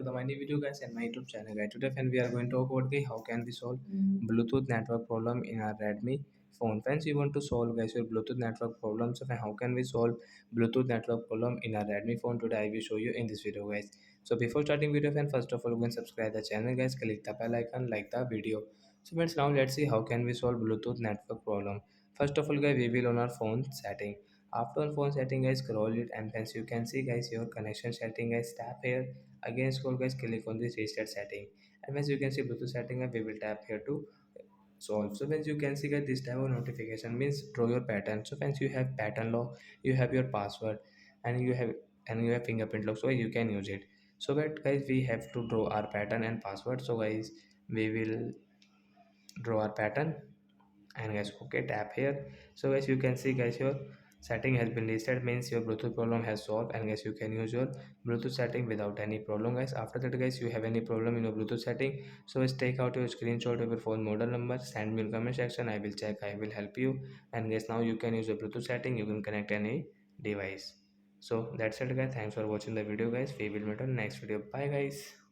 to my new video guys and my YouTube channel guys. Today friend we are going to talk about the how can we solve Bluetooth network problem in our Redmi phone. Friends, you want to solve guys your Bluetooth network problem. So how can we solve Bluetooth network problem in our Redmi phone? Today I will show you in this video guys. So before starting video friend, first of all you can subscribe the channel guys, click the bell icon, like the video. So friends, now let's see how can we solve Bluetooth network problem. First of all guys, we will on our phone setting. After on phone setting guys, scroll it and hence you can see guys your connection setting guys, tap here. Again scroll guys, click on this reset setting, and once you can see Bluetooth setting we will tap here to solve. So once you can see guys this type of notification means draw your pattern. So once you have pattern lock, you have your password, and you have fingerprint lock, so you can use it. So that guys we have to draw our pattern and password. So guys we will draw our pattern, and guys okay, tap here. So guys you can see guys your setting has been reset, means your Bluetooth problem has solved, and guys you can use your Bluetooth setting without any problem guys. After that guys, you have any problem in your Bluetooth setting, so guys take out your screenshot of your phone model number, send me in comment section, I will check, I will help you. And guys now you can use your Bluetooth setting, you can connect any device. So that's it guys, thanks for watching the video guys, we will meet on next video, bye guys.